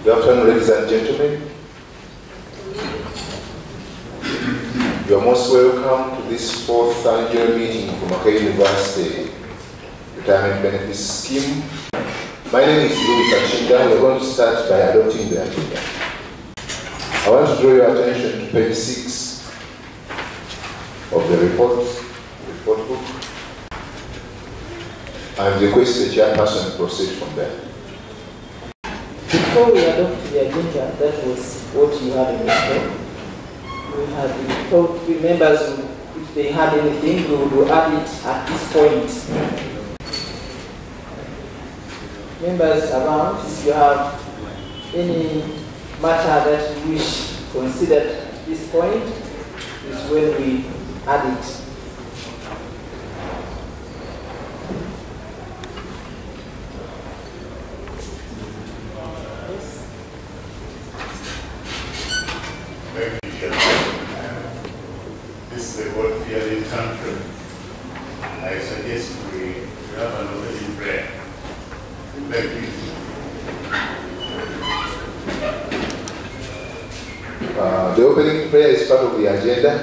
Good afternoon, ladies and gentlemen. You are most welcome to this fourth annual meeting for Makerere University Retirement Benefits Scheme. My name is Luchinda. We are going to start by adopting the agenda. I want to draw your attention to page 6 of the report book, and request the chairperson to proceed from there. Before we adopt the agenda, that was what you had in the report. We had told the members if they had anything, we would add it at this point. Members around, if you have any matter that you wish considered at this point, is when we add it. This is the word fearing country. I suggest we have an opening prayer. Thank you. The opening prayer is part of the agenda.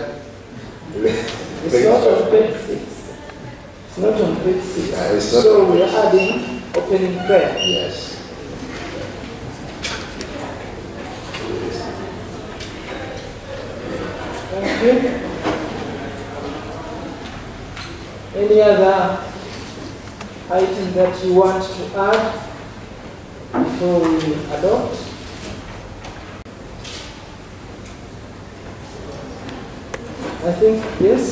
It's not on page 6. It's not on page 6. So we are adding opening prayer. Yes. Thank you. Any other item that you want to add before we adopt? I think yes.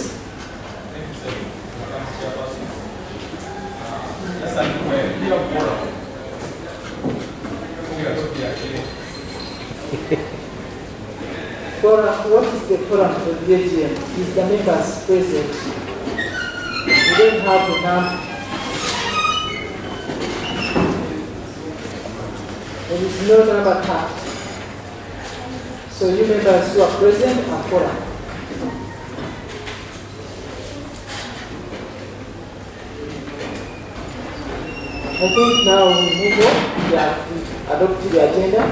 What is the quorum for the AGM? Is the members present? We don't have enough. There is no number capped. So you members who are present are quorum. I think now we move on. We have adopted the agenda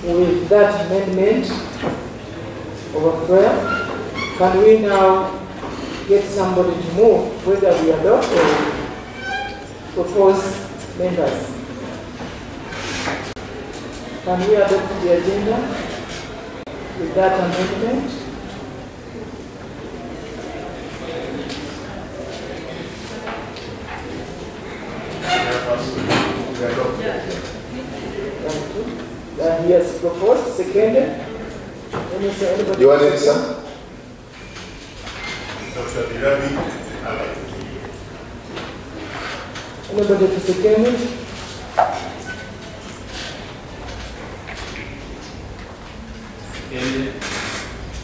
with that amendment of a prayer. Can we now get somebody to move whether we adopt or propose members? Can we adopt the agenda with that amendment? He has proposed, seconded. Anybody? You want it, sir? Dr. Birabi, Anybody to second it?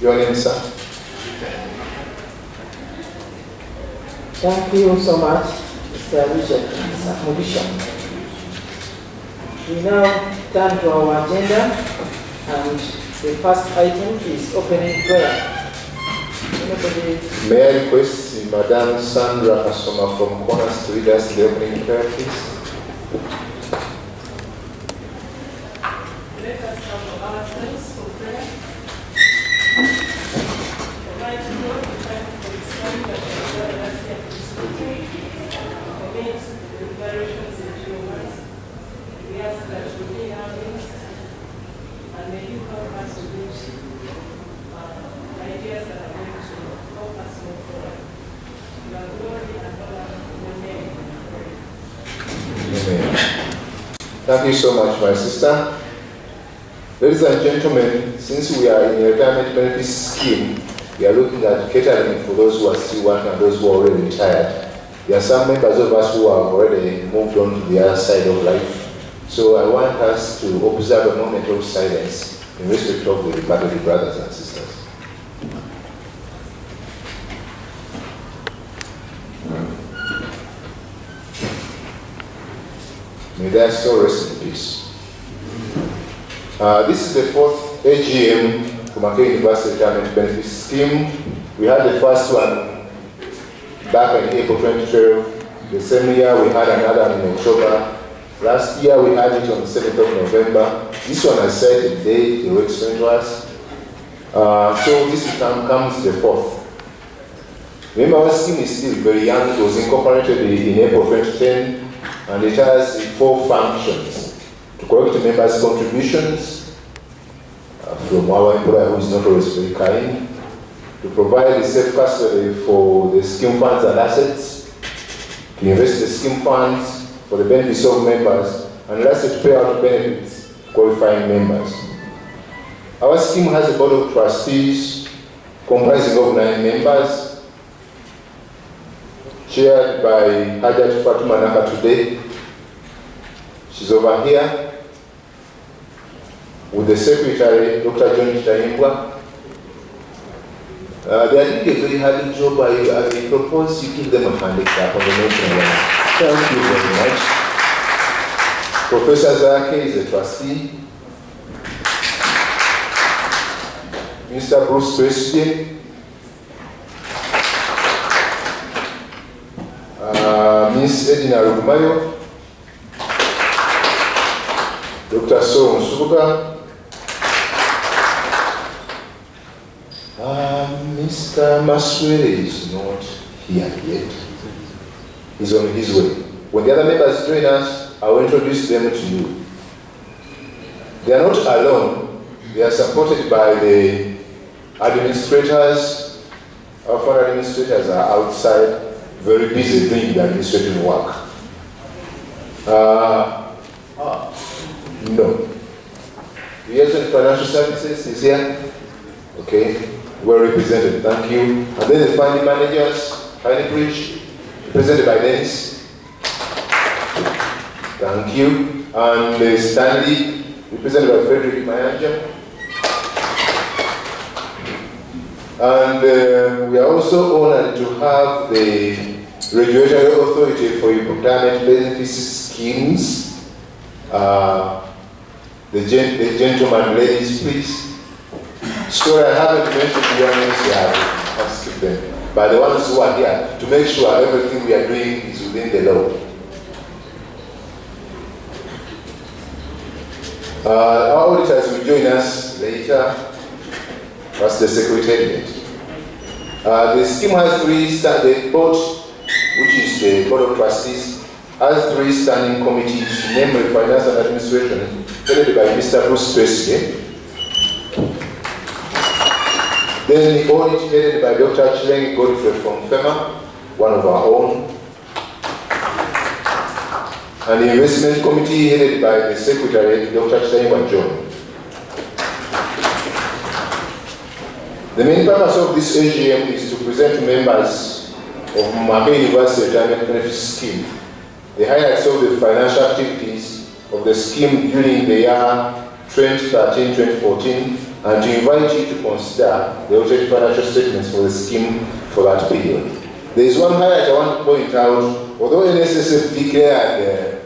Your name, sir? Thank you so much, Mr. Richard Mudisha. We now turn to our agenda, and the first item is opening prayer. Anybody? May I request Madam Sandra Kasoma from Corners to read us the opening prayer, please? Let us humble ourselves for prayer. Almighty Lord, we thank you for this time that you have gathered us here this morning. Commit the declarations into your hands. We ask that you be our midst, and may you help us to reach ideas that are going to help us move forward. Your glory and honor in your name. Amen. Thank you so much, my sister. Ladies and gentlemen, since we are in a retirement benefits scheme, we are looking at catering for those who are still working and those who are already retired. There are some members of us who have already moved on to the other side of life. So I want us to observe a moment of silence in respect of the departed brothers and sisters. May their soul rest in peace. This is the fourth AGM for Makerere University Retirement Benefits Scheme. We had the first one back in April 2012. The same year we had another in October Last year we had it on the 7th of November. This one I said the day they were explained to us. So this comes the 4th. Remember, our scheme is still very young. It was incorporated in April 2010, and it has 4 functions: to collect members' contributions from our employer, who is not always very kind; to provide a safe custody for the scheme funds and assets; to invest the scheme funds for the benefits of members; and lastly, to pay out benefits to qualifying members. Our scheme has a board of trustees comprising of 9 members, chaired by Hajat Fatuma Naka today. She's over here with the secretary, Dr. John Chitaimbwa. They are doing a very hard job. I propose you give them a hand clap on the national level. Thank you very much. Professor Zake is a trustee. Mr. Bruce Prestige, Ms. Edina Rugumayo, Dr. So Nsubuga, Mr. Maswele is not here yet. He's on his way. When the other members join us, I will introduce them to you. They are not alone. They are supported by the administrators. Our foreign administrators are outside, very busy doing the administrative work. No. Liaison Financial Services is here. Okay, well represented, thank you. And then the funding managers, Tiny Bridge, represented by Dennis. Thank you. And Stanley, represented by Frederick Mayanja. And we are also honored to have the Regulatory Authority for Retirement Benefits Schemes. The gentleman, ladies, please. So I haven't mentioned the ones you have skipped them, but the ones who are here to make sure everything we are doing is within the law. Our auditors will join us later. That's the Secretariat. The scheme has 3 standing boards, which is the Board of Trustees, has 3 standing committees, namely Finance and Administration, headed by Mr. Bruce Prestige. Then the audit headed by Dr. Chileng Godfrey from FEMA, one of our own. And the Investment Committee headed by the Secretary, Dr. Chileng John. The main purpose of this AGM is to present to members of Makerere University Retirement Benefits Scheme the highlights of the financial activities of the scheme during the year 2013-2014, and to invite you to consider the audited financial statements for the scheme for that period. There is one highlight I want to point out. Although NSSF declared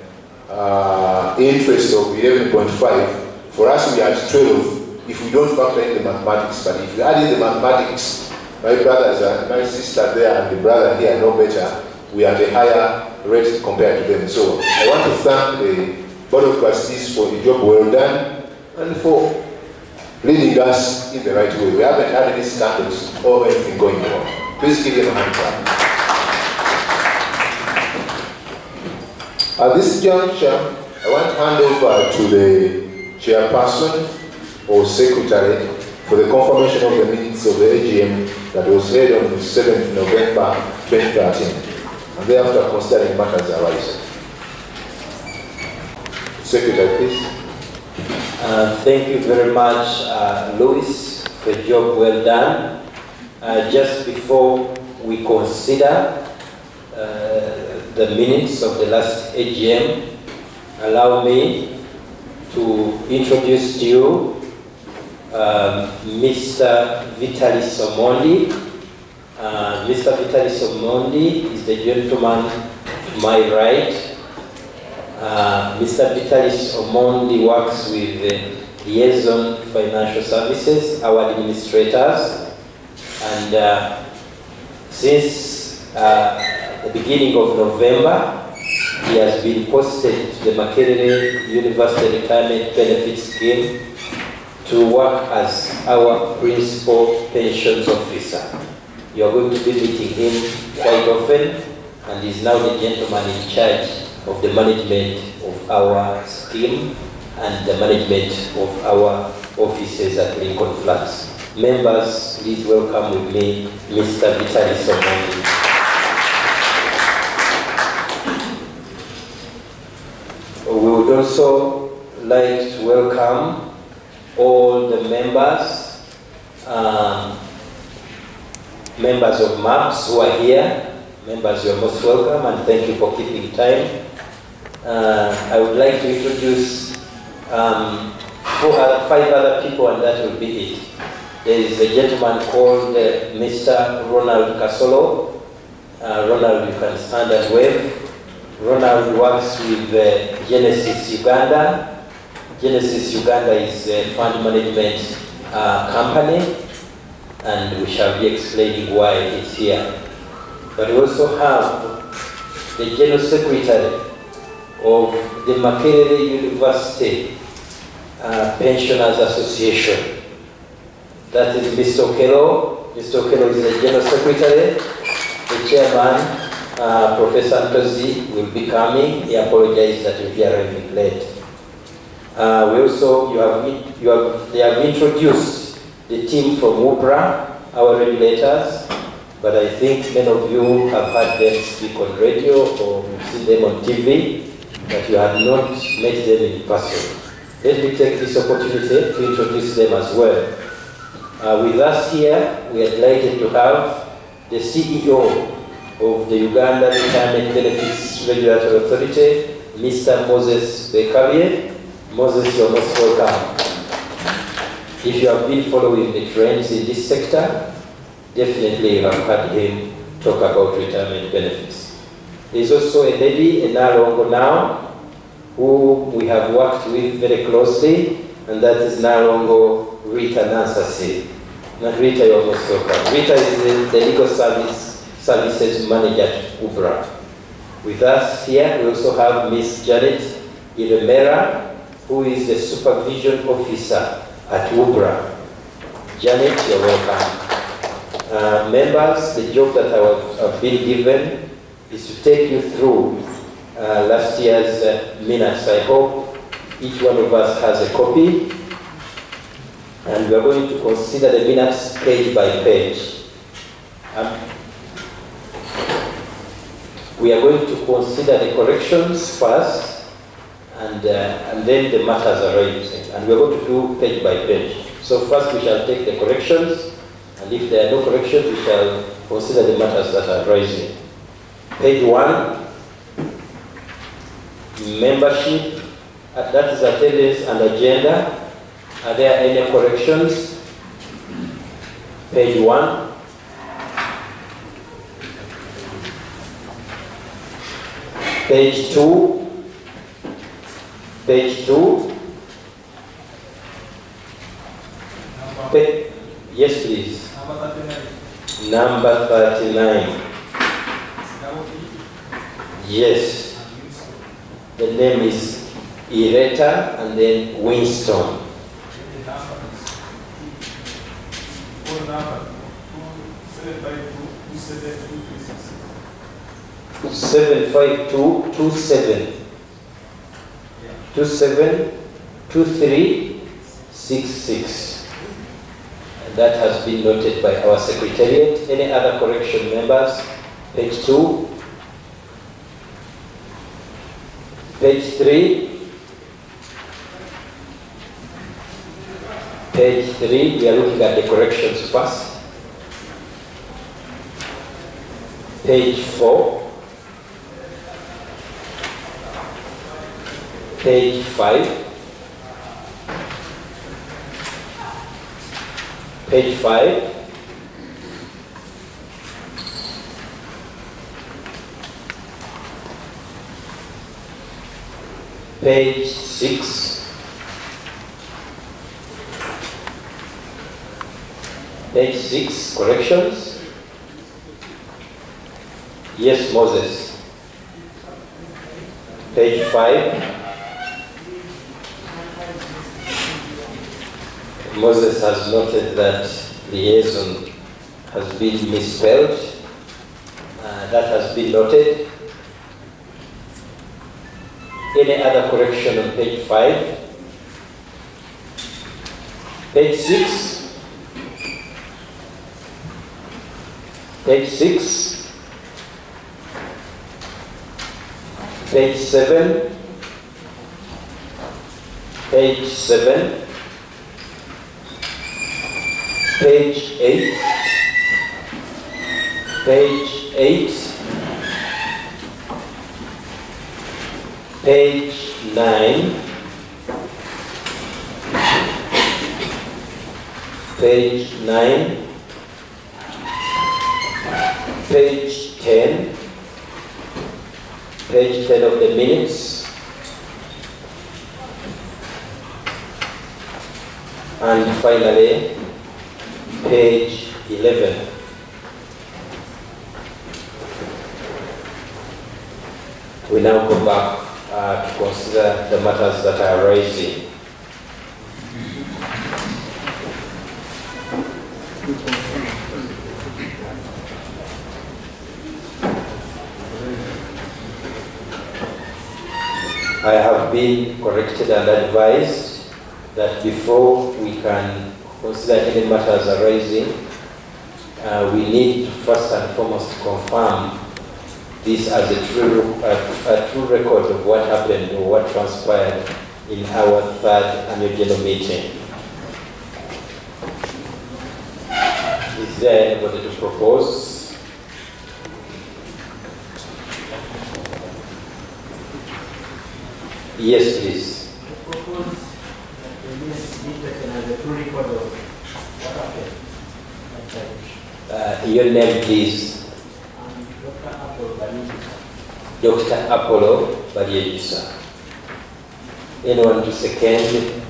interest of 11.5, for us we are at 12 if we don't factor in the mathematics. But if you add in the mathematics, my brothers and my sister there and the brother here know better, we are at a higher rate compared to them. So I want to thank the Board of Trustees for the job well done and for leading us in the right way. We haven't had any scandals or anything going on. Please give them a hand clap. At this juncture, I want to hand over to the chairperson or secretary for the confirmation of the minutes of the AGM that was held on the 7th November 2013, and thereafter considering matters arising. Secretary, please. Thank you very much, Louis, for the job well done. Just before we consider the minutes of the last AGM, allow me to introduce to you Mr. Vitalis Omondi. Mr. Vitalis Omondi is the gentleman to my right. Mr. Vitalis Omondi works with Liaison Financial Services, our administrators, and since the beginning of November, he has been posted to the Makerere University Retirement Benefit Scheme to work as our principal pensions officer. You are going to be meeting him quite often, and he's now the gentleman in charge of the management of our scheme and the management of our offices at Lincoln Flats. Members, please welcome with me Mr. Vitalis Omondi. We would also like to welcome all the members, members of MURBS who are here. Members, you are most welcome, and thank you for keeping time. I would like to introduce 5 other people, and that will be it. There is a gentleman called Mr. Ronald Kasolo. Ronald, you can stand and wave. Ronald works with Genesis Uganda. Genesis Uganda is a fund management company, and we shall be explaining why it's here. But we also have the General Secretary of the Makerere University Pensioners Association. That is Mr. Okelo. Mr. Okelo is the General Secretary. The Chairman, Professor Ntozi, will be coming. He apologizes that he'll be arriving late. They have introduced the team from UBRA, our regulators, but I think many of you have heard them speak on radio or seen them on TV, but you have not met them in person. Let me take this opportunity to introduce them as well. With us here, we are delighted to have the CEO of the Uganda Retirement Benefits Regulatory Authority, Mr. Moses Makerere. Moses, you're most welcome. If you have been following the trends in this sector, definitely you have heard him talk about retirement benefits. There's also a lady, a Nalongo now, who we have worked with very closely, and that is Nalongo Rita Nansasi. Now, Rita, you're most welcome. Rita is the legal services manager at UBRA. With us here, we also have Miss Janet Iremera, who is the supervision officer at UBRA. Janet, you're welcome. Members, the job that I've been given is to take you through last year's minutes. I hope each one of us has a copy, and we are going to consider the minutes page by page. We are going to consider the corrections first, and then the matters arising. And we are going to do page by page. So first we shall take the corrections, and if there are no corrections, we shall consider the matters that are arising. Page 1, membership, that is attendance and agenda. Are there any corrections? Page 1. Page 2. Page 2. Yes, please. Number 39. Yes. The name is Ireta and then Winston. 75227. 272366. That has been noted by our secretariat. Any other correction, members? Page 2. Page 3. Page 3, we are looking at the corrections first. Page 4. Page 5. Page 5. Page 6. Page 6, corrections. Yes, Moses. Page 5. Moses has noted that liaison has been misspelled. That has been noted. Any other correction on page 5? Page 6. Page 6. Page 7. Page 7. Page 8. Page 8. Page 9. Page 9. Page 10. Page 10 of the minutes. And finally, page 11. We now go back to consider the matters that are rising. I have been corrected and advised that before we can consider any matters arising, we need to first and foremost confirm this as a true record of what happened or what transpired in our third annual general meeting. Is there anybody to propose? Yes, please. I propose that the minutes be taken as a true record of what happened. Your name, please. Dr. Apollo Bariegisa. Anyone to second?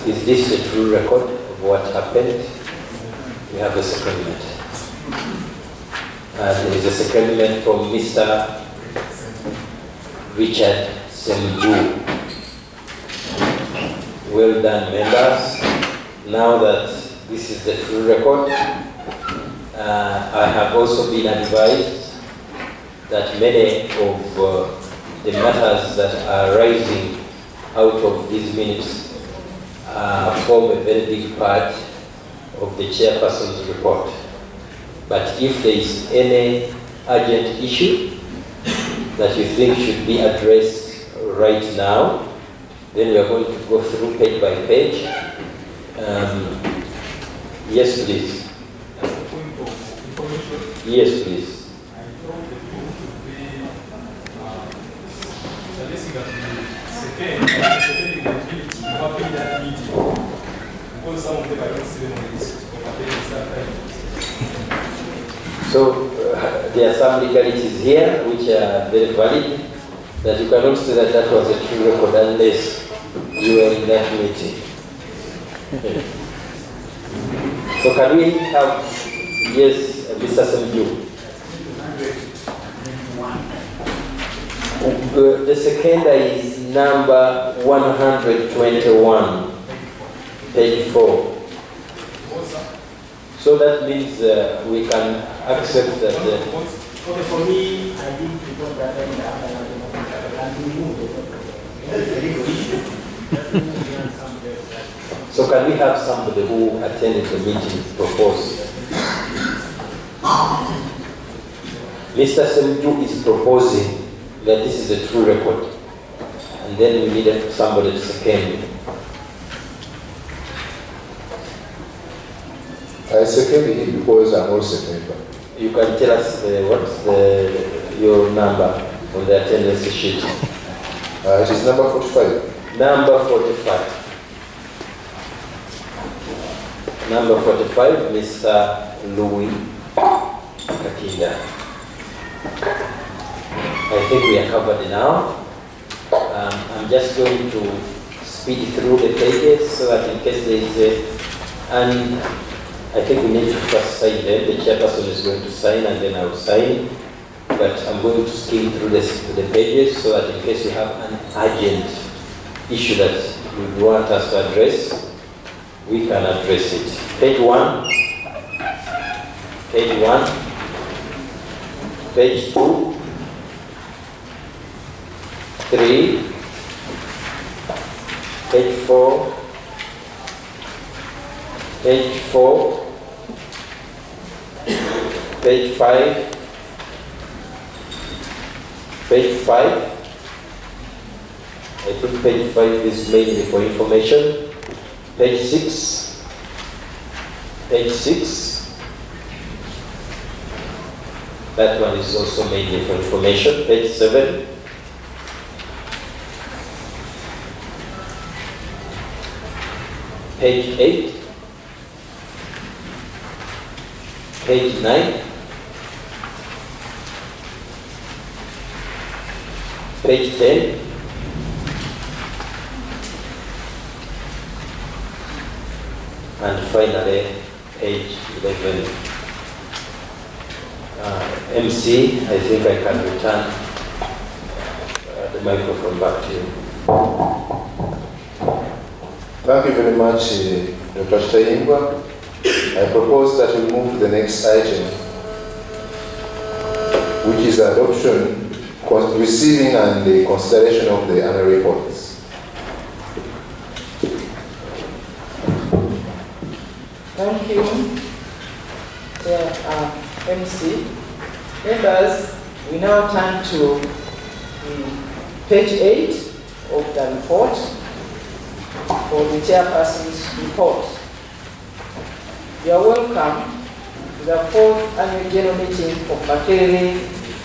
Is this a true record of what happened? We have a secondment. There is a secondment from Mr. Richard Semju. Well done, members. Now that this is the true record, I have also been advised that many of the matters that are rising out of these minutes form a very big part of the chairperson's report. But if there is any urgent issue that you think should be addressed right now, then we are going to go through page by page. Yes, please. Yes, please. So there are some legalities here which are very valid, that you cannot say that that was a true record unless you were in that meeting. So can we have, yes, Mr. Semju? The seconder is number 121, page 4. So that means we can accept that. Okay, for me, I didn't report that and we moved it. So can we have somebody who attended the meeting propose? Mr. Semju is proposing that this is a true record, and then we needed somebody to second. I second him because I'm also a member. You can tell us what's your number on the attendance sheet. It is number 45. Number 45. Number 45, Mr. Louis Kakinda. I think we are covered now. I'm just going to speed through the pages so that in case there is and I I think we need to first sign them. The chairperson is going to sign and then I'll sign. But I'm going to skim through the pages so that in case you have an urgent issue that you want us to address, we can address it. Page 1, page 1, page 2, 3, page 4, page 4, page 5, page 5. I think page 5 is mainly for information. Page 6, page 6. That one is also mainly for information. Page 7. Page 8. Page 9. Page 10. And finally, page 11. MC, I think I can return the microphone back to you. Thank you very much, Dr. Chitayingwa. I propose that we move to the next item, which is adoption, receiving and the consideration of the annual reports. Thank you, MC. Members, we now turn to page 8 of the report for the chairperson's report. You are welcome to the 4th annual general meeting of Makerere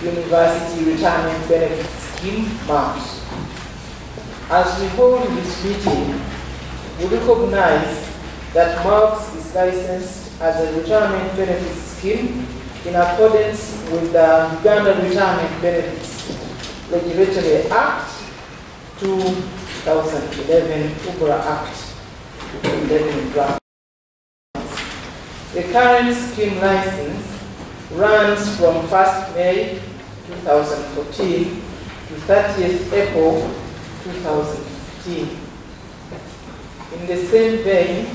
University Retirement Benefit Scheme, MURBS. As we hold this meeting, we recognize that MURBS is licensed as a retirement benefit scheme in accordance with the Uganda Retirement Benefits Regulatory Act 2011, UGANDA Act 11 draft. The current scheme license runs from 1st May 2014 to 30th April 2015. In the same vein,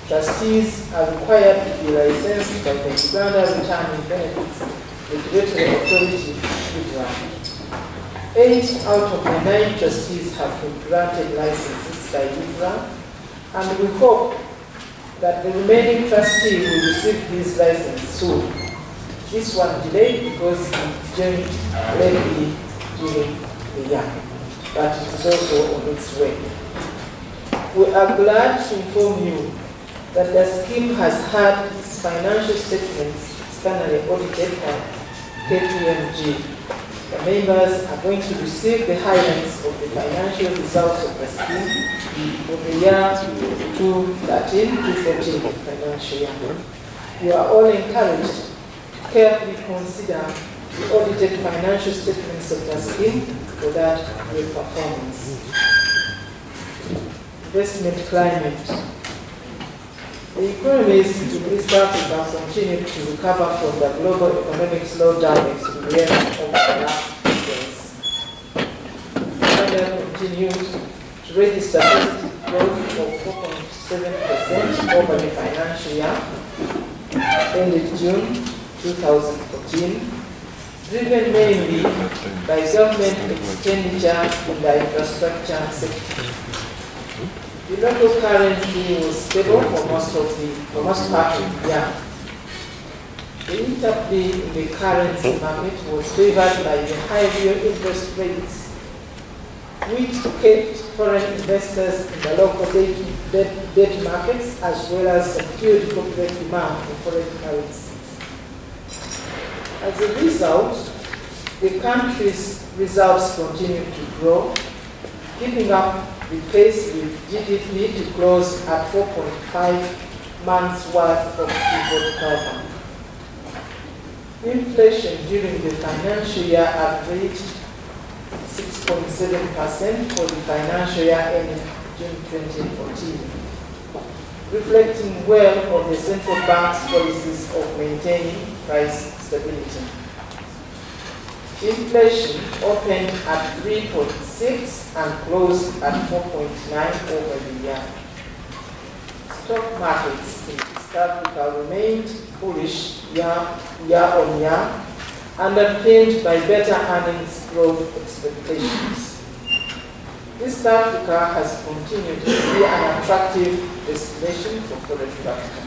trustees are required to be licensed by the Uganda Retirement Benefits Regulatory Authority, UGANDA. 8 out of the 9 trustees have been granted licenses by UGANDA, and we hope that the remaining trustee will receive this license soon. This one delayed because it joined lately during the year, but it is also on its way. We are glad to inform you that the scheme has had its financial statements externally audited by KPMG. The members are going to receive the highlights of the financial results of the scheme for the year 2013-2014 financial year. You are all encouraged to carefully consider the audited financial statements of the scheme for that great performance. Investment climate. The economies in East Africa continue to recover from the global economic slowdown experienced over the last decades. Uganda continues to register positive growth of 4.7% over the financial year ended June 2014, driven mainly by government expenditure in the infrastructure sector. The local currency was stable for most part of the year. The interplay in the currency market was favored by the high real interest rates, which kept foreign investors in the local debt markets, as well as secured corporate demand for foreign currencies. As a result, the country's reserves continue to grow, keeping up the pace with GDP to close at 4.5 months worth of import cover. Inflation during the financial year averaged 6.7% for the financial year ending June 2014. reflecting well on the central bank's policies of maintaining price stability. Inflation opened at 3.6 and closed at 4.9 over the year. Stock markets in East Africa remained bullish year on year, underpinned by better earnings growth expectations. East Africa has continued to be an attractive destination for foreign capital.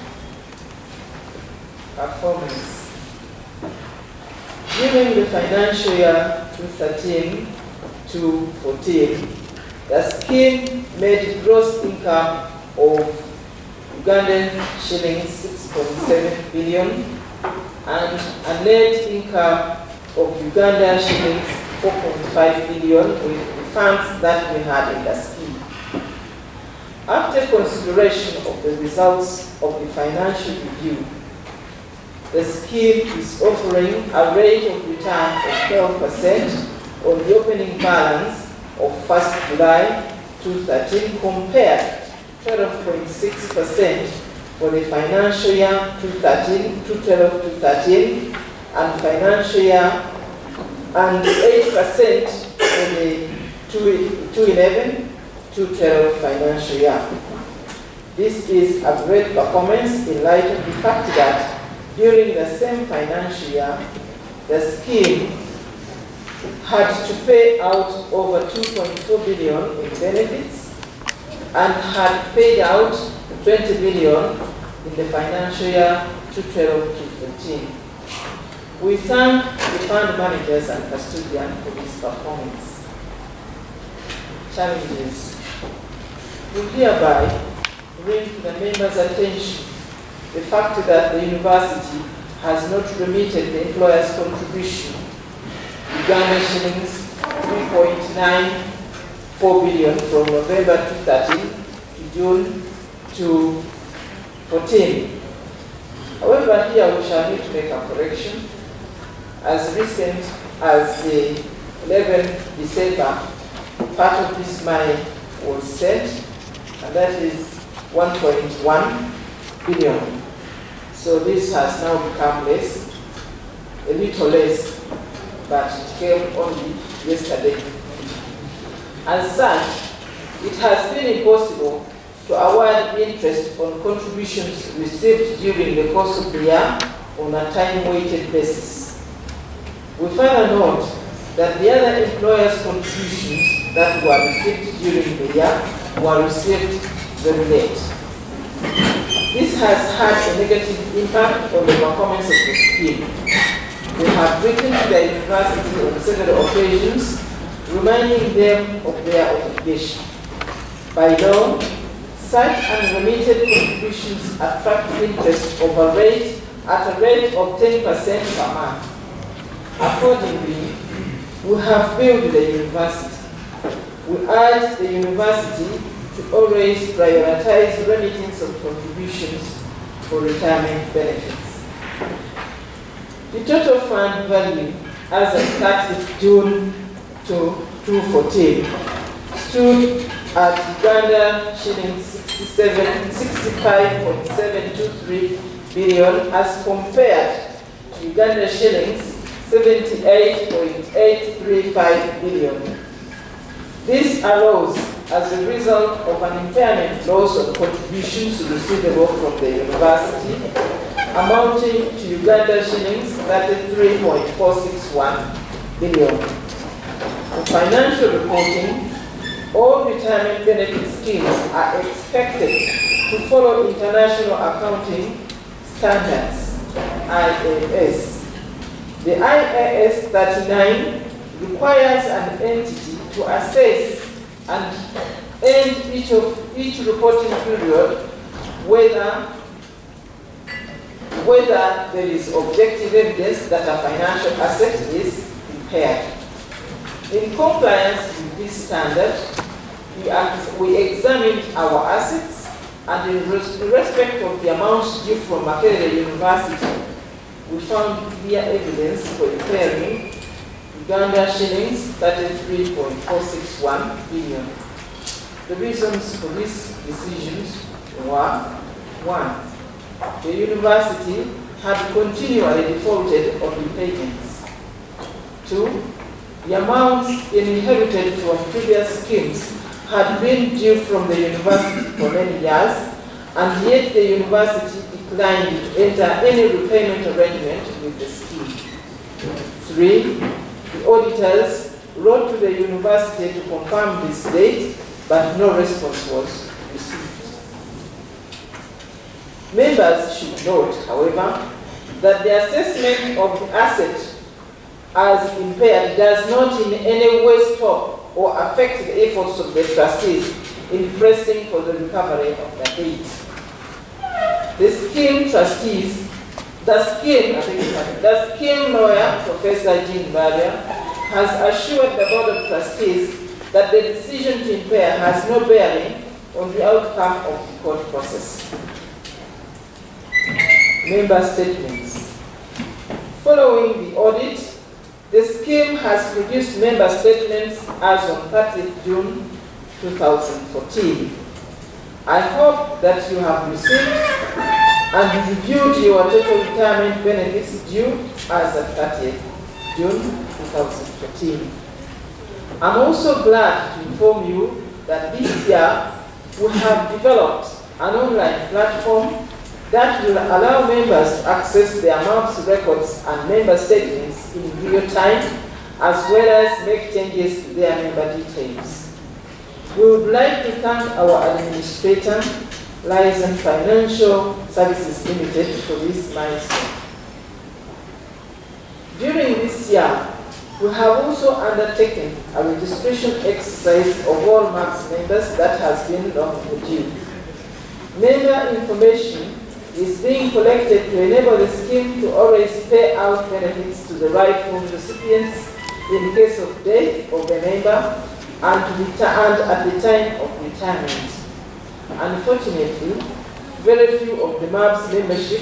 Performance. During the financial year 2013 to 14, the scheme made gross income of Ugandan shillings 6.7 billion and a net income of Ugandan shillings 4.5 billion with the funds that we had in the scheme. After consideration of the results of the financial review, the scheme is offering a rate of return of 12% on the opening balance of 1st July 2013 compared to 12.6% for the financial year 2013 and financial year and 8% for the 2011-2012 financial year. This is a great performance in light of the fact that during the same financial year, the scheme had to pay out over 2.4 billion in benefits and had paid out 20 billion in the financial year 2012-2013. We thank the fund managers and custodians for this performance. Challenges. We hereby bring to the members' attention the fact that the university has not remitted the employer's contribution, Uganda shillings 3.94 billion from November 2013 to June 2014. However, here we shall need to make a correction. As recent as the 11th December, part of this money was sent, and that is 1.1 billion. So this has now become less, a little less, but it came only yesterday. As such, it has been impossible to award interest on contributions received during the course of the year on a time-weighted basis. We further note that the other employers' contributions that were received during the year were received very late. This has had a negative impact on the performance of the scheme. We have written to the university on several occasions, reminding them of their obligation. By law, such unremitted contributions attract interest at a rate of 10% per month. Accordingly, we have billed the university. We urge the university to always prioritize remittance of contributions for retirement benefits. The total fund value as at 30th June 2014 stood at Uganda shillings 65.723 billion as compared to Uganda shillings 78.835 billion. This arose as a result of an impairment loss on contributions receivable from the university amounting to Uganda shillings 33.461 billion. For financial reporting, all retirement benefit schemes are expected to follow International Accounting Standards, IAS. The IAS 39 requires an entity to assess and end each reporting period whether there is objective evidence that a financial asset is impaired. In compliance with this standard, we examined our assets, and in respect of the amounts due from Makerere University, we found clear evidence for impairing Uganda shillings 33.461 billion. The reasons for these decisions were 1. The university had continually defaulted on repayments. 2. The amounts inherited from previous schemes had been due from the university for many years, and yet the university declined to enter any repayment arrangement with the scheme. 3. The auditors wrote to the university to confirm this date, but no response was received. Members should note, however, that the assessment of the asset as impaired does not in any way stop or affect the efforts of the trustees in pressing for the recovery of the debt. The scheme trustees, the scheme lawyer, Professor Jean Valia, has assured the Board of Trustees that the decision to impair has no bearing on the outcome of the court process. Member statements. Following the audit, the scheme has produced member statements as on 30th June 2014. I hope that you have received and reviewed your total retirement benefits due as of 30th June 2014. I'm also glad to inform you that this year we have developed an online platform that will allow members to access the amounts, records, and member statements in real time, as well as make changes to their member details. We would like to thank our administrator, Liaison Financial Services Limited, for this milestone. During this year, we have also undertaken a registration exercise of all MURBS members that has been long overdue. Member information is being collected to enable the scheme to always pay out benefits to the rightful recipients in case of death of the member and at the time of retirement. Unfortunately, very few of the MURBS membership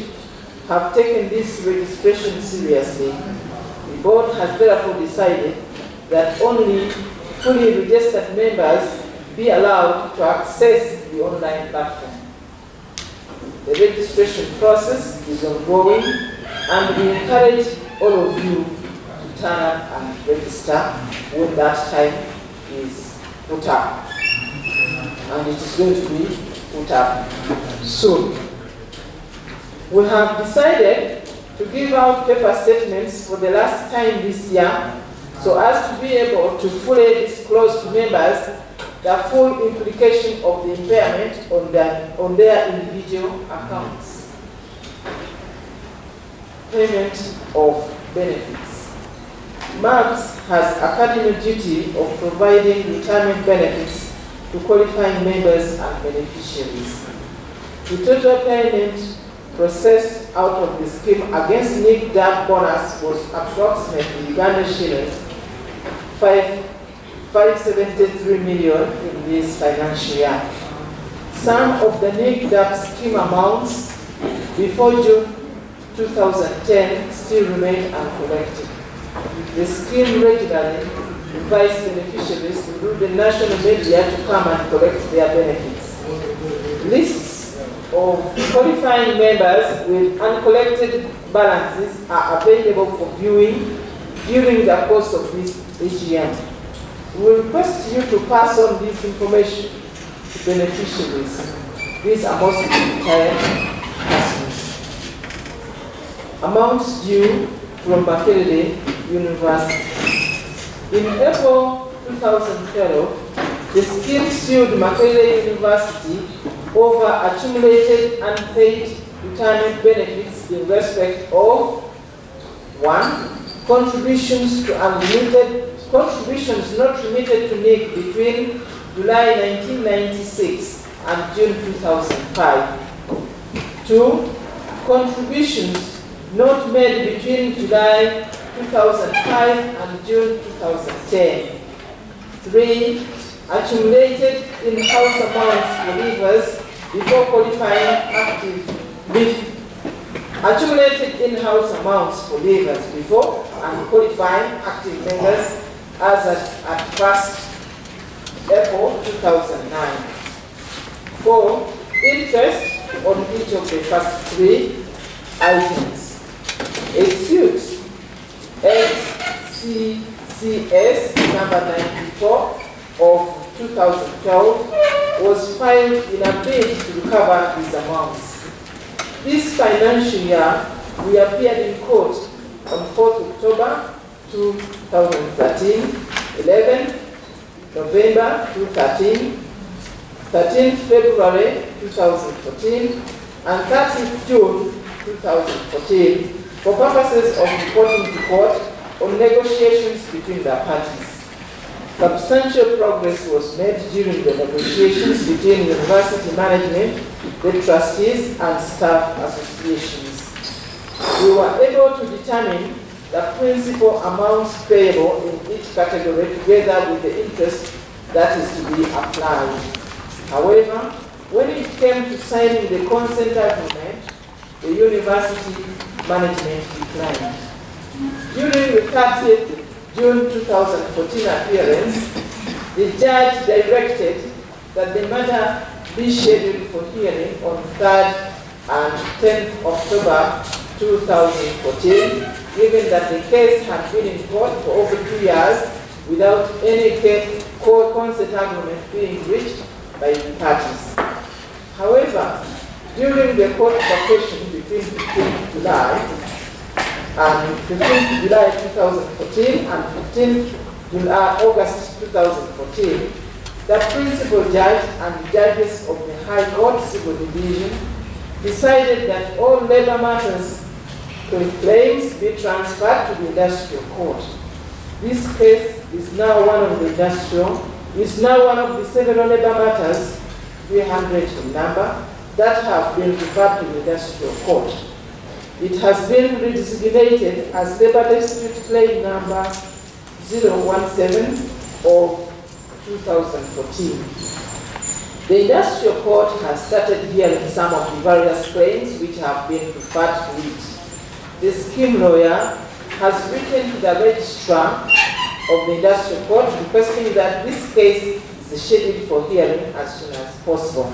have taken this registration seriously. The board has therefore decided that only fully registered members be allowed to access the online platform. The registration process is ongoing, and we encourage all of you to turn up and register when that time is put up. And it is going to be put up soon. We have decided to give out paper statements for the last time this year, so as to be able to fully disclose to members the full implication of the impairment on their individual accounts. Payment of benefits. MURBS has a cardinal duty of providing retirement benefits to qualifying members and beneficiaries. The total payment processed out of the scheme against NIC-DAP bonus was approximately Uganda shillings 573 million in this financial year. Some of the NIC-DAP scheme amounts before June 2010 still remain uncollected. The scheme regularly invites beneficiaries through the national media to come and collect their benefits. Lists of qualifying members with uncollected balances are available for viewing during the course of this AGM. We request you to pass on this information to beneficiaries. These are mostly retired persons. Amounts due from Makerere University. In April 2012, the scheme sued Makerere University over accumulated unpaid retirement benefits in respect of 1. Contributions not remitted to NIC between July 1996 and June 2005. 2. Contributions not made between July 2005 and June 2010. 3. Accumulated in-house amounts for leavers before qualifying active accumulated in-house amounts for leavers before and qualifying active members as at 1st April 2009. 4. Interest on each of the first 3 items. A suit XCCS number 94 of 2012 was filed in a bid to recover these amounts. This financial year, we appeared in court on 4th October 2013, 11th November 2013, 13th February 2014, and 30th June 2014 for purposes of reporting to court on negotiations between the parties. Substantial progress was made during the negotiations between university management, the trustees, and staff associations. We were able to determine the principal amounts payable in each category together with the interest that is to be applied. However, when it came to signing the consent agreement, the university management declined. During the 30th June 2014 appearance, the judge directed that the matter be scheduled for hearing on 3rd and 10th October 2014, given that the case had been in court for over 2 years without any consent agreement being reached by the parties. However, during the court vacation between 15th July and 15th July 2014 and 15th August 2014, the principal judge and the judges of the High Court Civil Division decided that all labor matters claims be transferred to the industrial court. This case is now one of the several labor matters, 300 in number, that have been referred to the industrial court. It has been redesignated as labor dispute claim number 017 of 2014. The industrial court has started hearing some of the various claims which have been referred to it. The scheme lawyer has written to the registrar of the industrial court requesting that this case is scheduled for hearing as soon as possible.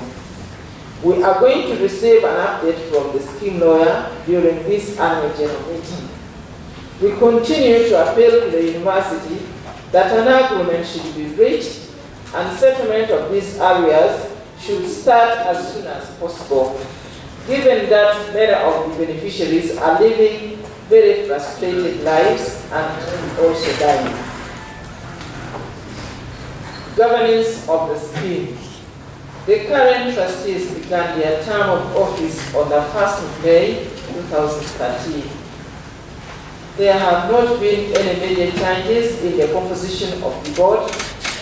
We are going to receive an update from the scheme lawyer during this annual general meeting. We continue to appeal to the university that an agreement should be reached and settlement of these areas should start as soon as possible, given that many of the beneficiaries are living very frustrated lives and also dying. Governance of the scheme. The current trustees began their term of office on the 1st of May 2013. There have not been any major changes in the composition of the board,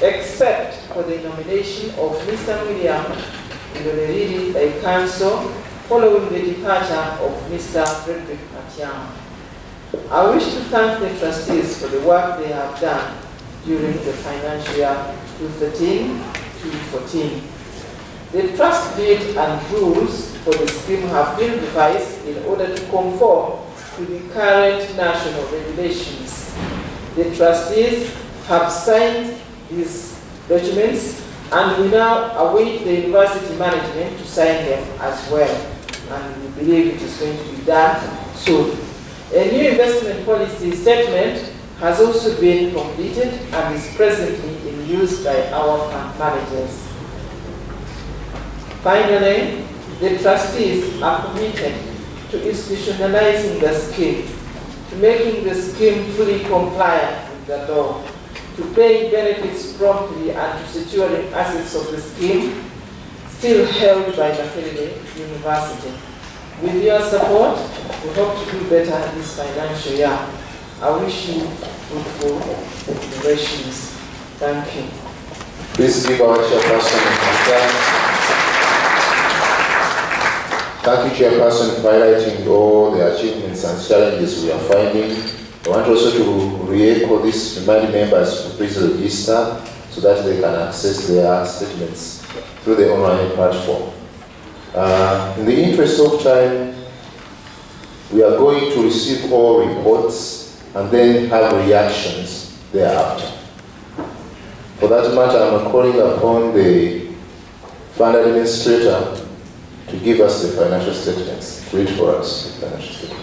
except for the nomination of Mr. William Kampala by council following the departure of Mr. Frederick Matiam. I wish to thank the trustees for the work they have done during the financial year 2013-2014. The trust deed and rules for the scheme have been revised in order to conform to the current national regulations. The trustees have signed these documents and we now await the university management to sign them as well. And we believe it is going to be done soon. A new investment policy statement has also been completed and is presently in use by our fund managers. Finally, the trustees are committed to institutionalizing the scheme, to making the scheme fully compliant with the law, to paying benefits promptly and to securing assets of the scheme still held by Makerere University. With your support, we hope to do better this financial year. I wish you fruitful deliberations. Thank you. Please give our chairperson a hand. Thank you, chairperson, for highlighting all the achievements and challenges we are finding. I want also to re-echo this, remind members to please register so that they can access their statements through the online platform. In the interest of time, we are going to receive all reports and then have reactions thereafter. For that matter, I'm calling upon the fund administrator to give us the financial statements, read for us the financial statements.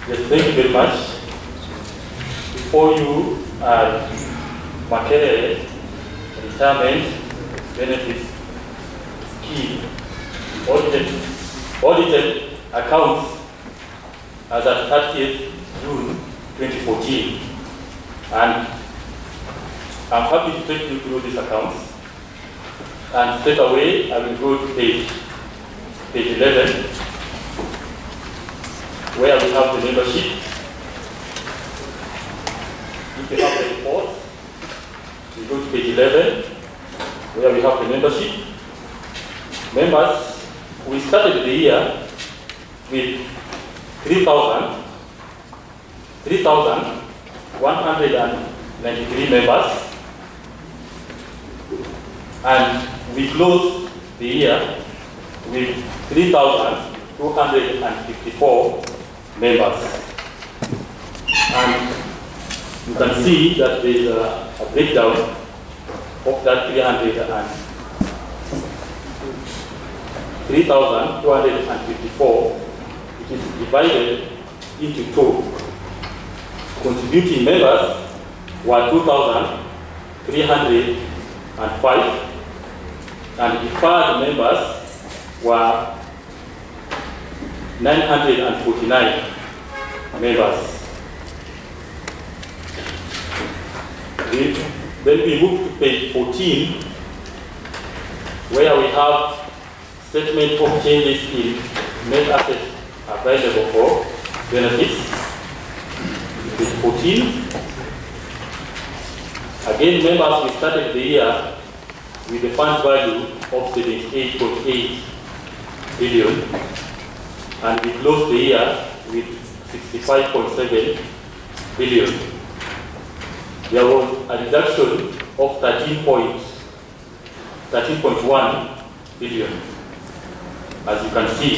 Yes, thank you very much. Before you are Makerere Retirement Benefits Scheme audited accounts as at 30th June 2014. And I'm happy to take you through these accounts. And straight away, I will go to page 11, where we have the membership. If you have the report, we go to page 11, where we have the membership. Members, we started the year with 3,193 members, and we closed the year with 3,254 members. And you can see that there is a breakdown of that 3,254. It is divided into two. Contributing members were 2,305, and deferred members were 949 members. Then we move to page 14, where we have statement of changes in net assets available for benefits. Page 14. Again, members, we started the year with the fund value of 78.8 billion, and we closed the year with 65.7 billion. There was a reduction of 13.1 billion, as you can see.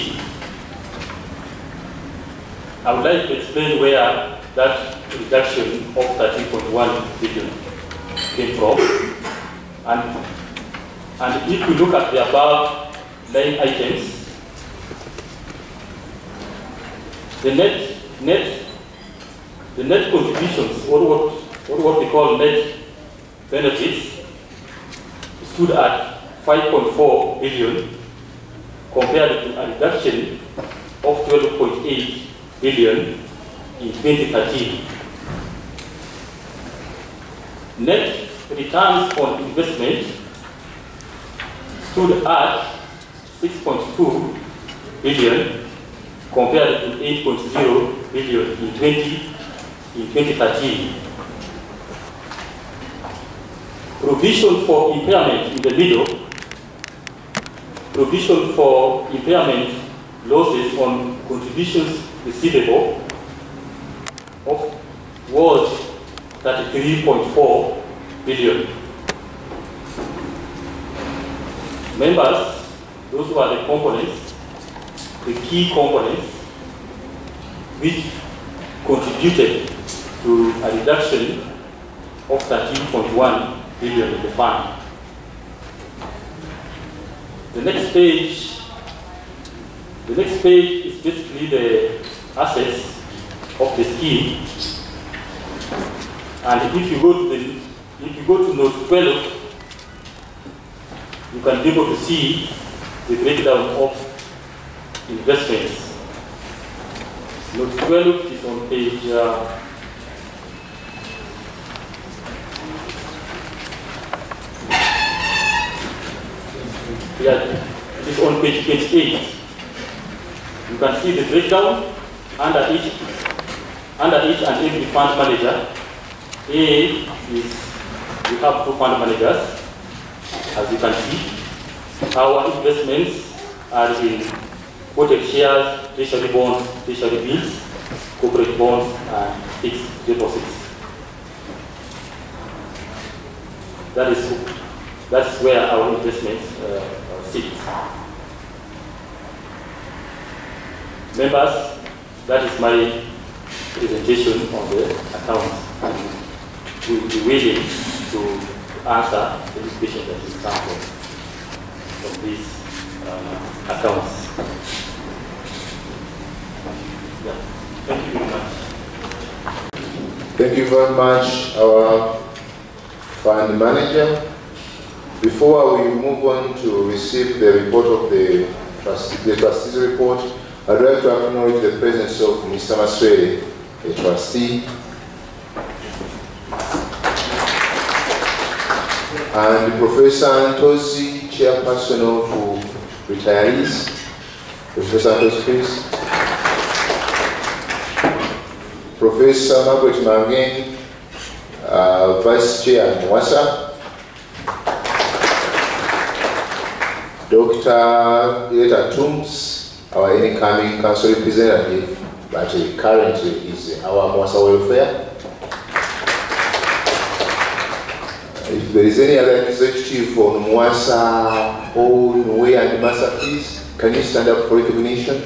I would like to explain where that reduction of 13.1 billion came from. And if we look at the above line items, the net contributions, or what we call net benefits, stood at 5.4 billion compared to a reduction of 12.8 billion in 2013. Net returns on investment stood at 6.2 billion compared to 8.0 billion in 2013. Provision for impairment in the middle. Provision for impairment losses on contributions receivable was 33.4 billion. Members, those who are the components, the key components, which contributed to a reduction of 13.1 billion in the fund. The next page is basically the assets of the scheme. And if you go to note 12, you can be able to see the breakdown of investments. Note 12 is on page it is on page 28. You can see the breakdown under each and every fund manager. A is, we have two fund managers, as you can see. Our investments are in quoted shares, treasury bonds, treasury bills, corporate bonds, and fixed deposits. That is That's where our investments sit. Members, that is my presentation on the accounts. We will be willing to answer any question that is come from these accounts. Yeah. Thank you very much. Thank you very much, our fund manager. Before we move on to receive the report of the trustees report, I'd like to acknowledge the presence of Mr. Maswere, a trustee, and Professor Antosi, chairperson of retirees. Professor Antosi, please. Professor Margaret Mangen, Vice Chair Mwasa. Dr. Eta Toombs, our incoming council representative, but currently is our Mwasa welfare. If there is any other executive from Mwasa or Nwe and Masa, please, can you stand up for recognition?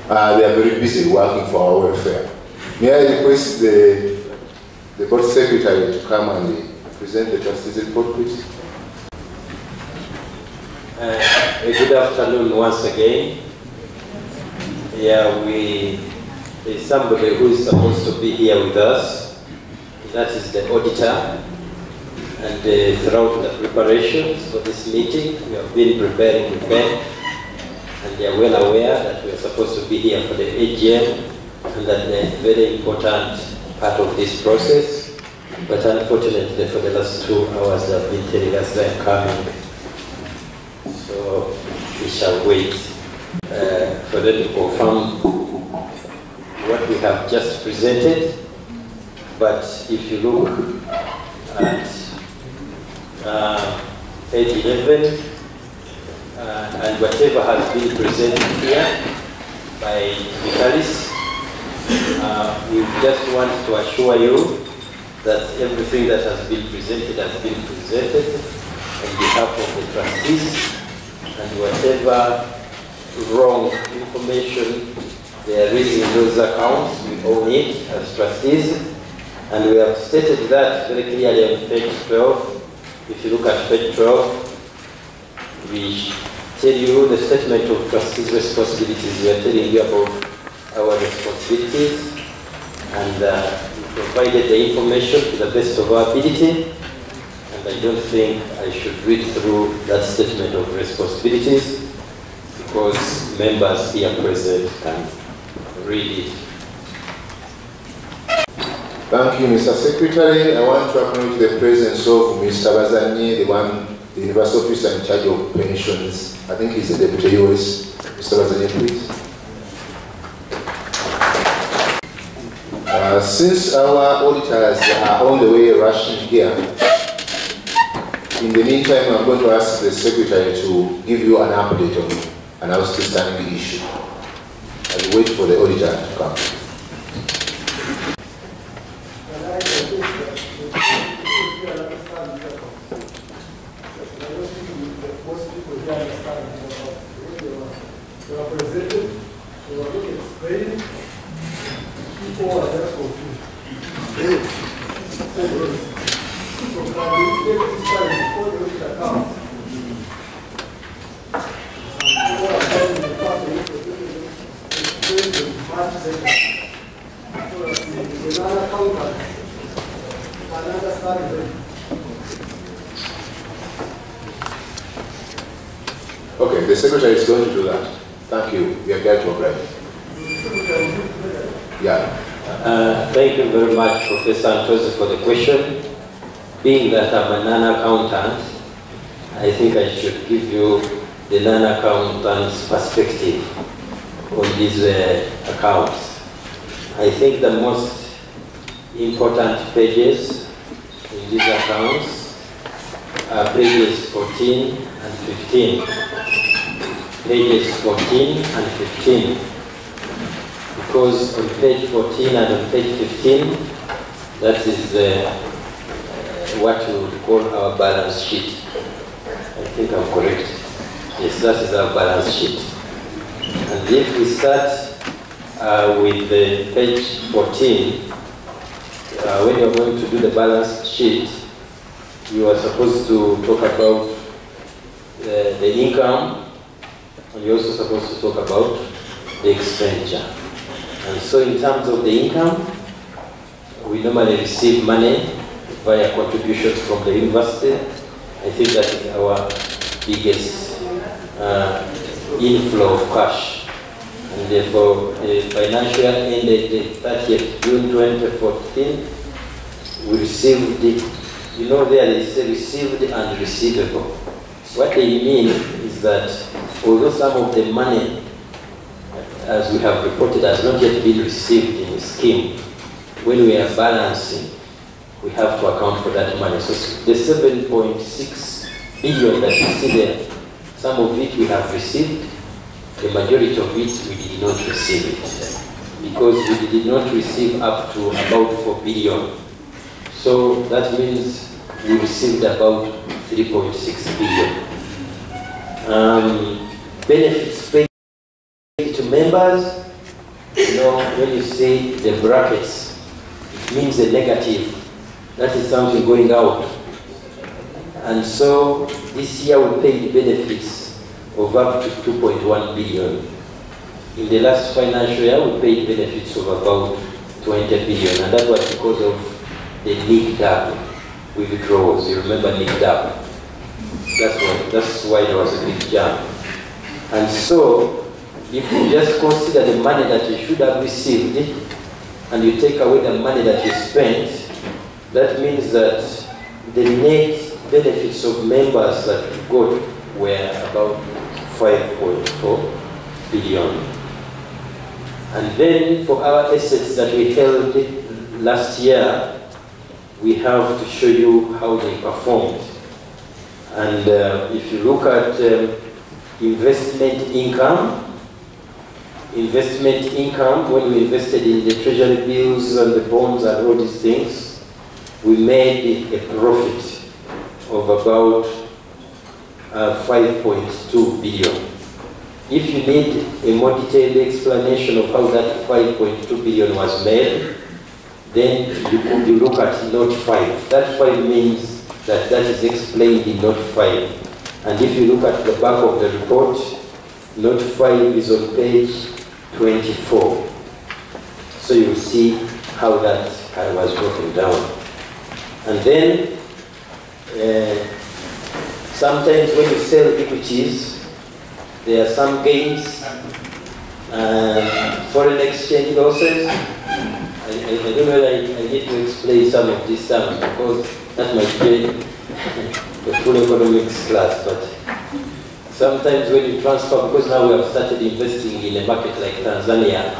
They are very busy working for our welfare. May I request the board secretary to come and present the trustees report, please? Good afternoon once again. Yeah, there's somebody who is supposed to be here with us. That is the auditor. And throughout the preparations for this meeting, we have been preparing with them. And they are well aware that we are supposed to be here for the AGM and that they are a very important part of this process. But unfortunately, for the last 2 hours, they have been telling us they are coming. So we shall wait for them to confirm what we have just presented. But if you look at page 11, and whatever has been presented here by Vitalis, we just want to assure you that everything that has been presented on behalf of the trustees, and whatever wrong information there is in those accounts, we own it as trustees. And we have stated that very clearly on page 12. If you look at page 12, we tell you the statement of trustees' responsibilities. We are telling you about our responsibilities, and we provided the information to the best of our ability. And I don't think I should read through that statement of responsibilities because members here present can read it. Thank you, Mr. Secretary. I want to acknowledge the presence of Mr. Bazanye, the University officer in charge of pensions. I think he's the Deputy US. Mr. Bazanye, please. Since our auditors are on the way rushing here, in the meantime, I'm going to ask the Secretary to give you an update on an outstanding issue. I'll wait for the auditor to come. Okay, the Secretary is going to do that. Thank you. We are glad to oblige. Yeah. Thank you very much, Professor Antosi, for the question. Being that I'm a non-accountant, I think I should give you the non-accountant's perspective on these accounts. I think the most important pages in these accounts are pages 14 and 15. Pages 14 and 15. Because on page 14 and on page 15, that is what we would call our balance sheet. I think I'm correct. Yes, that is our balance sheet. And if we start with the page 14, when you're going to do the balance sheet, you are supposed to talk about the income, and you're also supposed to talk about the expenditure. And so in terms of the income, we normally receive money via contributions from the university. I think that is our biggest inflow of cash. And therefore, the financial year ended the 30th June 2014, we received it. You know, there they say received and receivable. What they mean is that although some of the money, as we have reported, has not yet been received in the scheme, when we are balancing, we have to account for that money. So the 7.6 billion that you see there, some of it we have received, the majority of it we did not receive it, because we did not receive up to about 4 billion. So that means we received about 3.6 billion. Benefits paid to members, you know, when you see the brackets, it means a negative. That is something going out. And so this year we paid benefits of up to 2.1 billion. In the last financial year we paid benefits of about 20 billion, and that was because of the NICDAP withdrawals. You remember NICDAP? That's why there was a big jump. And so, if you just consider the money that you should have received, and you take away the money that you spent, that means that the net benefits of members that we got were about 5.4 billion. And then for our assets that we held last year, we have to show you how they performed. And if you look at investment income, when we invested in the treasury bills and the bonds and all these things, we made a profit of about 5.2 billion. If you need a more detailed explanation of how that 5.2 billion was made, then you look at note 5. That 5 means that is explained in note 5. And if you look at the back of the report, note 5 is on page 24. So you will see how that was broken down. And then, sometimes when you sell equities, there are some gains, foreign exchange losses. I don't know whether I need to explain some of these terms, because that might be the full economics class, but sometimes when you transfer, because now we have started investing in a market like Tanzania,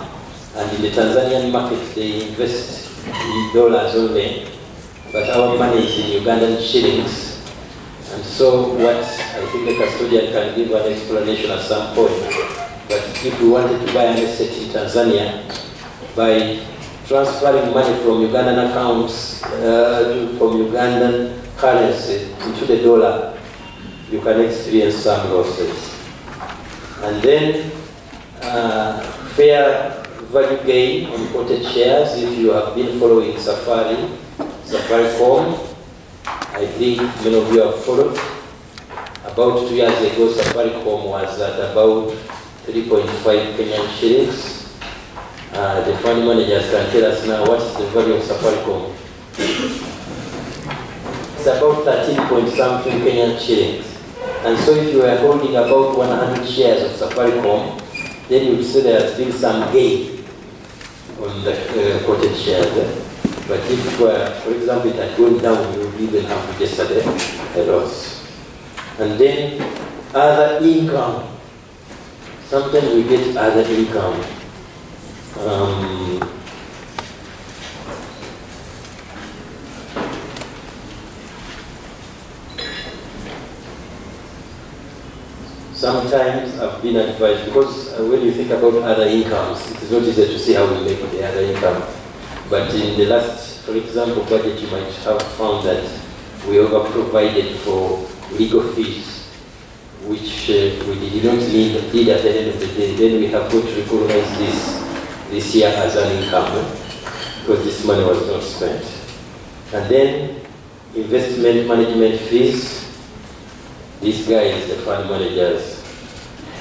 and in the Tanzanian market they invest in dollars only, but our money is in Ugandan shillings. And so what I think the custodian can give an explanation at some point, but if we wanted to buy an asset in Tanzania, by transferring money from Ugandan accounts, from Ugandan currency into the dollar, you can experience some losses. And then fair value gain on quoted shares. If you have been following Safaricom, I think many of you have followed. About 2 years ago, Safaricom was at about 3.5 Kenyan shillings. The fund managers can tell us now what's the value of Safaricom. It's about 13 point something Kenyan shillings. And so if you are holding about 100 shares of Safaricom, then you would say there has been some gain on the quoted shares. But if, for example, it had gone down, you would even have to yesterday a loss. And then other income. Sometimes we get other income. Sometimes I've been advised, because when you think about other incomes, it is not easy to see how we make the other income. But in the last, for example, budget, you might have found that we over-provided for legal fees, which we did not need at the end of the day. Then we have got to recognize this year as an income, because this money was not spent. And then investment management fees. These guys, the fund managers,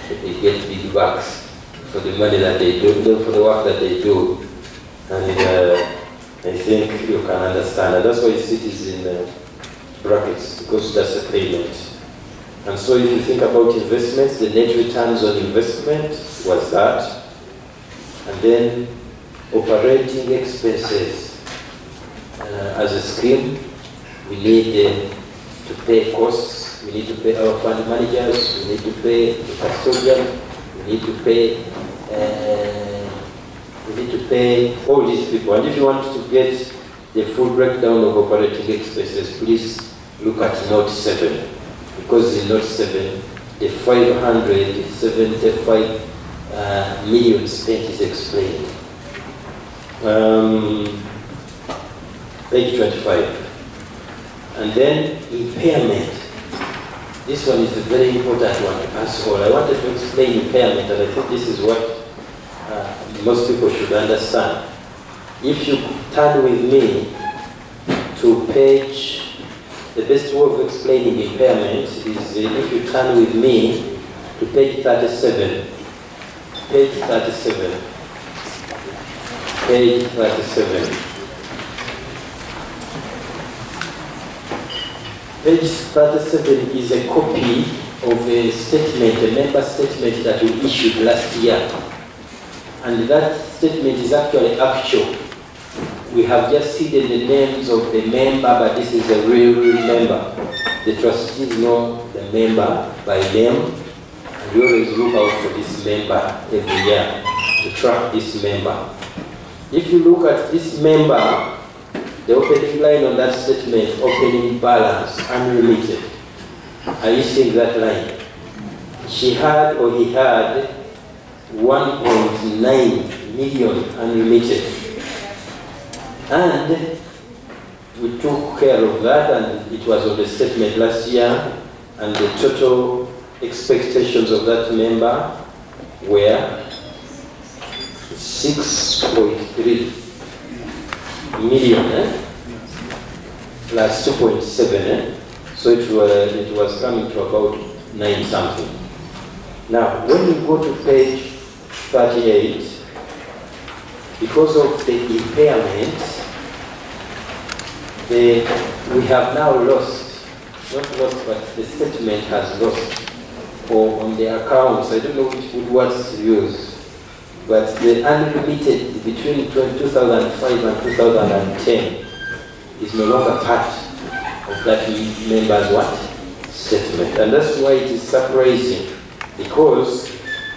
they get big bucks for the money that they do, for the work that they do. And I think you can understand. And that's why it is in brackets, because that's a payment. And so if you think about investments, the net returns on investment was that. And then operating expenses. As a scheme, we need to pay costs, we need to pay our fund managers, we need to pay the custodian, we need to pay all these people. And if you want to get the full breakdown of operating expenses, please look at Note 7. Because in Note 7, the 575 million spent is explained. Page 25. And then impairment. This one is a very important one to us all. I wanted to explain impairment, and I think this is what most people should understand. If you turn with me to page, the best way of explaining impairment is if you turn with me to page 37. Page 37. Page 37. Page 37 is a copy of a statement, a member statement that we issued last year. And that statement is actually actual. We have just seeded the names of the member, but this is a real member. The trustees know the member by name, and we always look out for this member every year to track this member. If you look at this member, the opening line on that statement, opening balance, unlimited. Are you seeing that line? She had, or he had, 1.9 million unlimited. And we took care of that, and it was on the statement last year, and the total expectations of that member were 6.3 million, plus 2.7, so it was coming to about 9 something. Now, when you go to page 38, because of the impairment, we have now lost, not lost, but the statement has lost, or on the accounts, I don't know which words to use, but the unlimited between 2005 and 2010 is no longer part of that member's what? Statement. And that's why it is surprising, because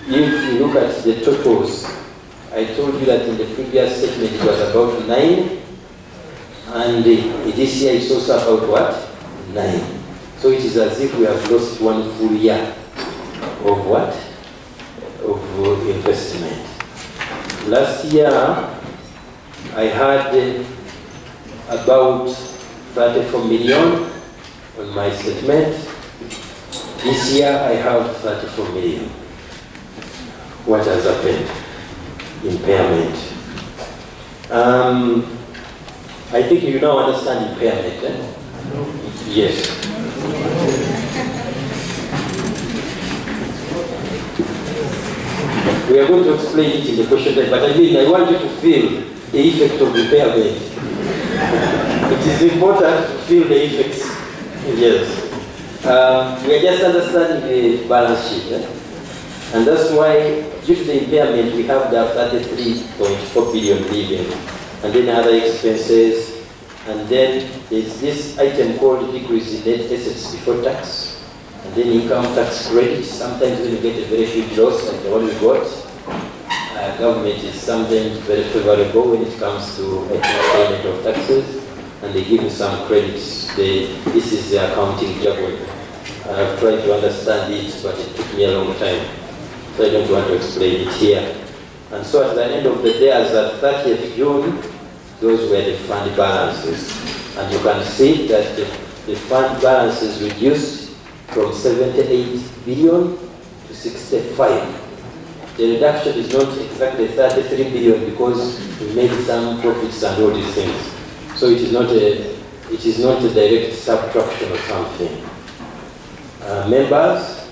if you look at the totals, I told you that in the previous statement it was about 9, and this year it's also about what? 9. So it is as if we have lost 1 full year of what? Of investment. Last year, I had about 34 million on my statement. This year, I have 34 million. What has happened? Impairment. I think you now understand impairment, eh? Yes. We are going to explain it in the question time, but I want you to feel the effect of impairment. It is important to feel the effects. Yes. We are just understanding the balance sheet. Eh? And that's why, due to the impairment, we have the 33.4 billion leaving. And then other expenses. And then there's this item called decrease in net assets before tax. And then income tax credit. Sometimes when you get a very huge loss, like the one we got, government is sometimes very favorable when it comes to payment of taxes, and they give you some credits. This is the accounting jargon. I've tried to understand it, but it took me a long time. So I don't want to explain it here. And so at the end of the day, as at 30th June, those were the fund balances. And you can see that the the fund balance is reduced from 78 billion to 65. The reduction is not exactly 33 billion because we made some profits and all these things. So it is not a direct subtraction or something. Members,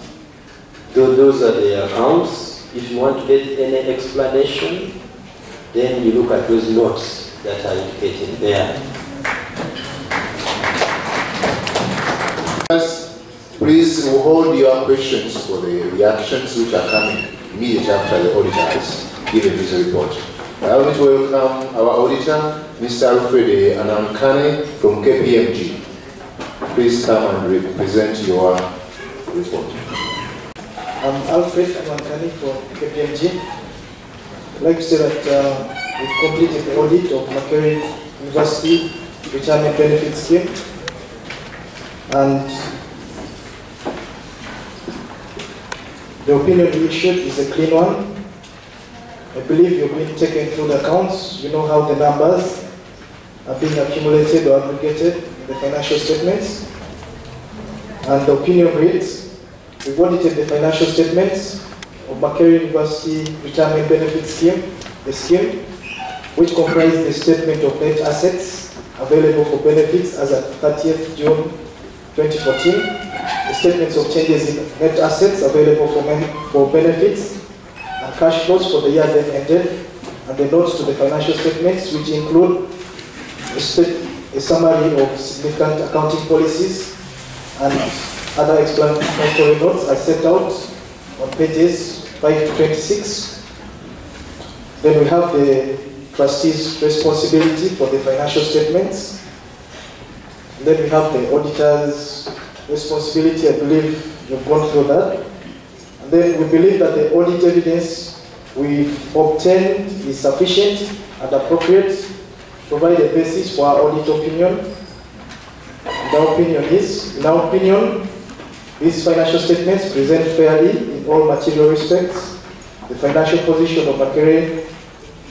those are the accounts. If you want to get any explanation, then you look at those notes that are indicated there. Please hold your questions for the reactions which are coming immediately after the auditors given his report. I want to welcome our auditor, Mr. Alfred Anankane from KPMG. Please come and present your report. I'm Alfred Anankane from KPMG. I'd like to say that we've completed the audit of Makerere University Retirement Benefit Scheme. And the opinion we issued is a clean one. I believe you've been taken through the accounts. You know how the numbers are being accumulated or aggregated in the financial statements. And the opinion reads, we've audited the financial statements of Makerere University Retirement Benefit Scheme, the scheme, which comprise the statement of net assets available for benefits as at 30th June 2014, the statements of changes in net assets available for benefits and cash flows for the year then ended, and the notes to the financial statements, which include a summary of significant accounting policies and other explanatory notes are set out on pages 5 to 26. Then we have the trustees' responsibility for the financial statements. And then we have the auditor's responsibility. I believe you've gone through that. And then we believe that the audit evidence we've obtained is sufficient and appropriate to provide a basis for our audit opinion. And our opinion is, in our opinion, these financial statements present fairly in all material respects the financial position of Makerere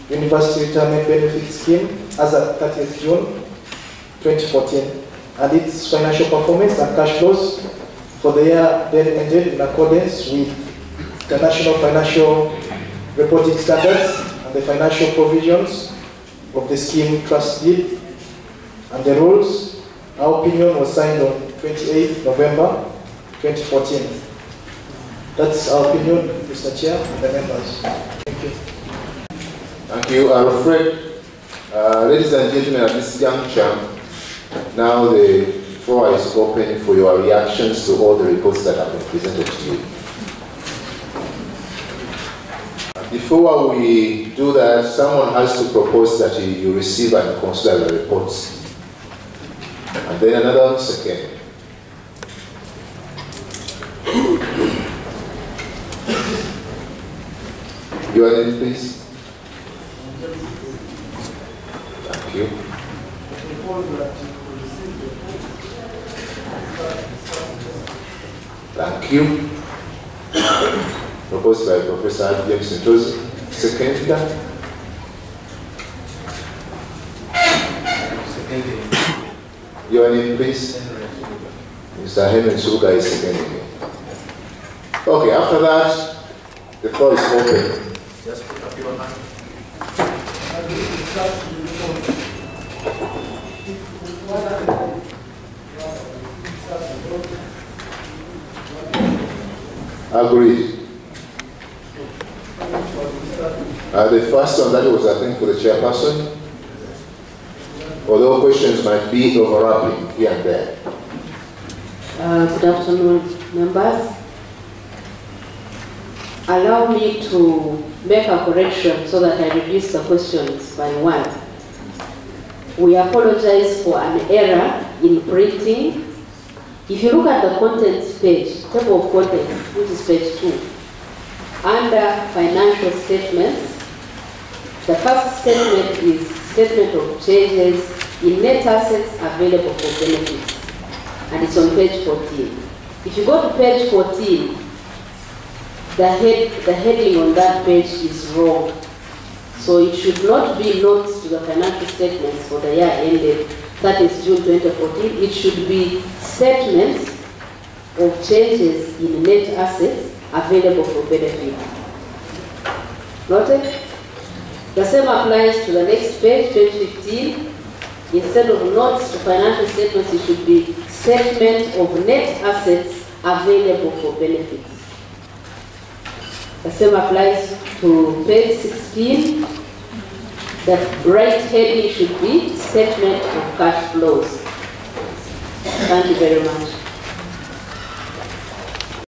University Retirement Benefit Scheme as at 30th June 2014, and its financial performance and cash flows for the year then ended in accordance with international financial reporting standards and the financial provisions of the scheme trust deed and the rules. Our opinion was signed on 28th November 2014. That's our opinion, Mr. Chair and the members. Thank you. Thank you, Alfred. Ladies and gentlemen, at this juncture, now the floor is open for your reactions to all the reports that have been presented to you. Before we do that, someone has to propose that you receive and consider the reports. And then another second. Your name, please. Thank you. Thank you. Proposed by Professor James Ntozi. Second. Your name, please. Mr. Henry Suga is seconding. Okay, after that, the floor is open. Just put up your hand. Agreed. The first one, that was, I think, for the chairperson. Although questions might be overlapping here and there. Good afternoon, members. Allow me to make a correction so that I reduce the questions by one. We apologize for an error in printing. If you look at the contents page, table of contents, which is page 2, under financial statements, the first statement is statement of changes in net assets available for benefits, and it's on page 14. If you go to page 14, the heading on that page is wrong. So it should not be notes to the financial statements for the year ended that is June 2014, it should be statements of changes in net assets available for benefit. Noted? The same applies to the next page, page 15. Instead of notes to financial statements, it should be statement of net assets available for benefits. The same applies to page 16. The right heading should be statement of cash flows. Thank you very much.